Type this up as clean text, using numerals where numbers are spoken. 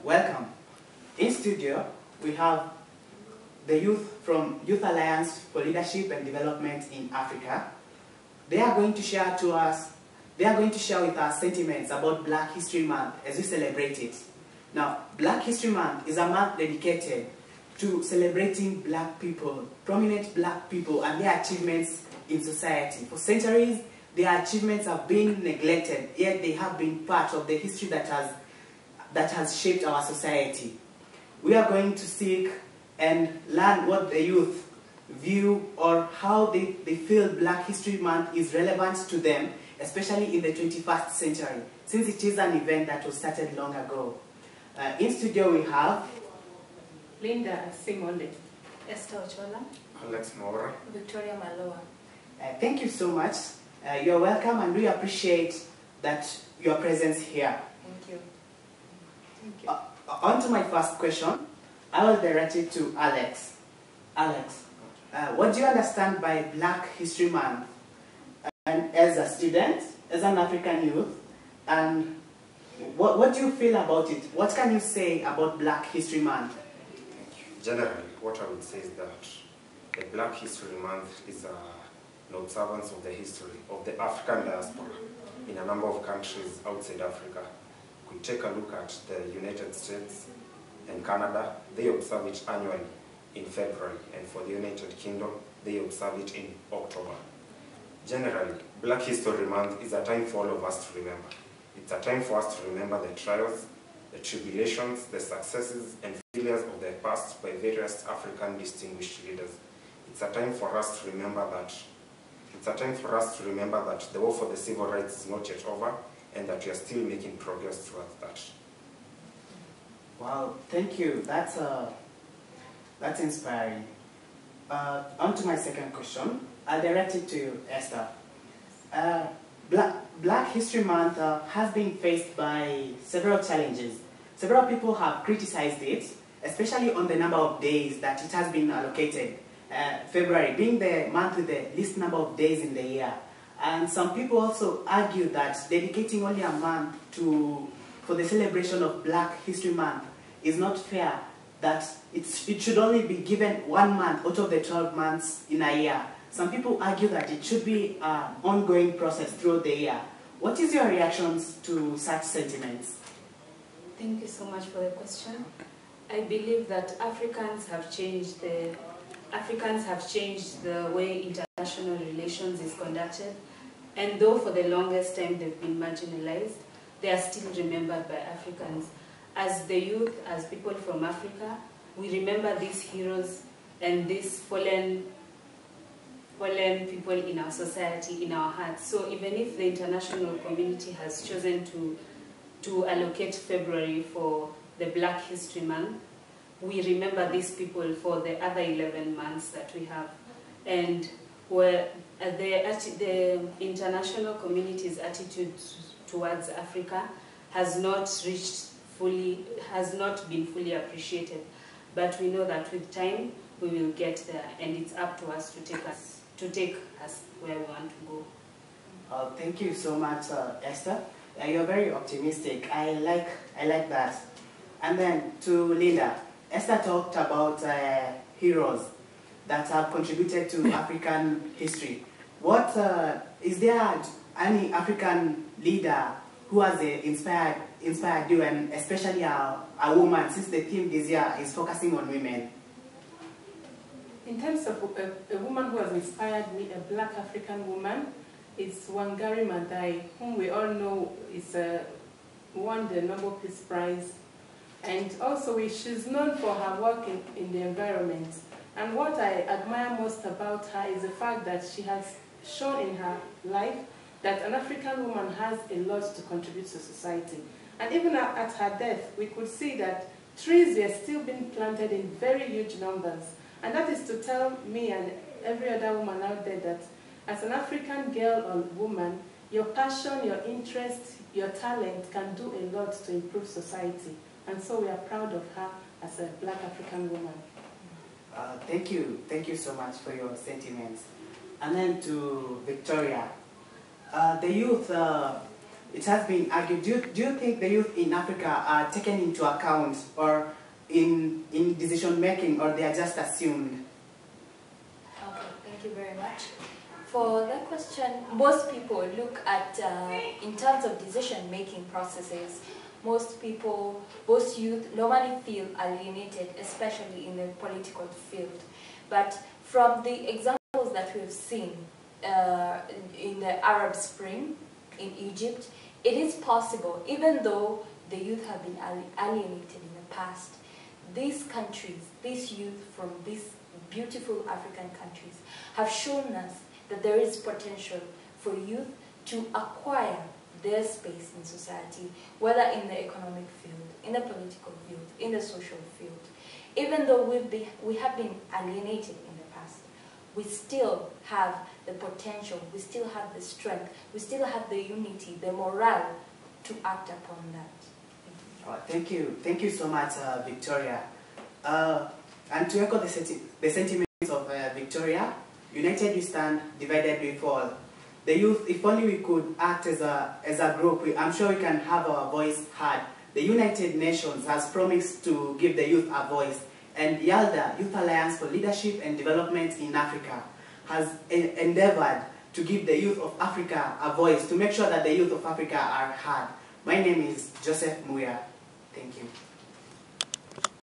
Welcome. In studio, we have the youth from Youth Alliance for Leadership and Development in Africa. They are going to share with us sentiments about Black History Month as we celebrate it. Now, Black History Month is a month dedicated to celebrating Black people, prominent Black people and their achievements in society. For centuries, their achievements have been neglected, yet they have been part of the history that has shaped our society. We are going to seek and learn what the youth view or how they feel Black History Month is relevant to them, especially in the 21st century, since it is an event that was started long ago. In studio we have Linda Simole, Esther Ochola, Alex Mora, Victoria Maloa. Thank you so much. You're welcome, and we appreciate that your presence here. Thank you. Thank you. On to my first question. I will direct it to Alex. Alex, what do you understand by Black History Month? And as a student, as an African youth, and what do you feel about it? What can you say about Black History Month? Generally, what I would say is that the Black History Month is an observance of the history of the African diaspora in a number of countries outside Africa. We take a look at the United States and Canada. They observe it annually in February, and for the United Kingdom, they observe it in October. Generally, Black History Month is a time for all of us to remember. It's a time for us to remember the trials, the tribulations, the successes and failures of the past by various African distinguished leaders. It's a time for us to remember that the war for the civil rights is not yet over, and that we are still making progress towards that. Wow, thank you. That's inspiring. On to my second question. I'll direct it to you, Esther. Black History Month has been faced by several challenges. Several people have criticized it, especially on the number of days that it has been allocated. February being the month with the least number of days in the year. And some people also argue that dedicating only a month for the celebration of Black History Month is not fair, that it should only be given 1 month out of the 12 months in a year. Some people argue that it should be an ongoing process throughout the year. What is your reactions to such sentiments? Thank you so much for the question. I believe that Africans have changed the way international relations is conducted, and though for the longest time they've been marginalized, they are still remembered by Africans. As the youth, as people from Africa, we remember these heroes and these fallen people in our society, in our hearts. So even if the international community has chosen to allocate February for the Black History Month, we remember these people for the other 11 months that we have. And where the international community's attitude towards Africa has not been fully appreciated. But we know that with time we will get there, and it's up to us to take us where we want to go. Thank you so much, Esther. You're very optimistic. I like that. And then to Linda, Esther talked about heroes that have contributed to African history. Is there any African leader who has inspired you, and especially a woman, since the theme this year is focusing on women? In terms of a woman who has inspired me, a Black African woman, is Wangari Maathai, whom we all know won the Nobel Peace Prize. And also she's known for her work in the environment. And what I admire most about her is the fact that she has shown in her life that an African woman has a lot to contribute to society. And even at her death, we could see that trees were still being planted in very huge numbers. And that is to tell me and every other woman out there that as an African girl or woman, your passion, your interest, your talent can do a lot to improve society. And so we are proud of her as a Black African woman. Thank you so much for your sentiments. And then to Victoria, the youth it has been argued, do you think the youth in Africa are taken into account or in decision making, or they are just assumed? Okay, thank you very much. For that question, most people look at, in terms of decision-making processes, most youth normally feel alienated, especially in the political field. But from the examples that we've seen in the Arab Spring, in Egypt, it is possible, even though the youth have been alienated in the past, these countries, these youth from these beautiful African countries have shown us that there is potential for youth to acquire their space in society, whether in the economic field, in the political field, in the social field. Even though we have been alienated in the past, we still have the potential, we still have the strength, we still have the unity, the morale to act upon that. Thank you. Thank you so much, Victoria. And to echo the sentiments of Victoria, united we stand, divided we fall. The youth, if only we could act as a group, I'm sure we can have our voice heard. The United Nations has promised to give the youth a voice, and YALDA, Youth Alliance for Leadership and Development in Africa, has endeavored to give the youth of Africa a voice, to make sure that the youth of Africa are heard. My name is Joseph Muya. Thank you.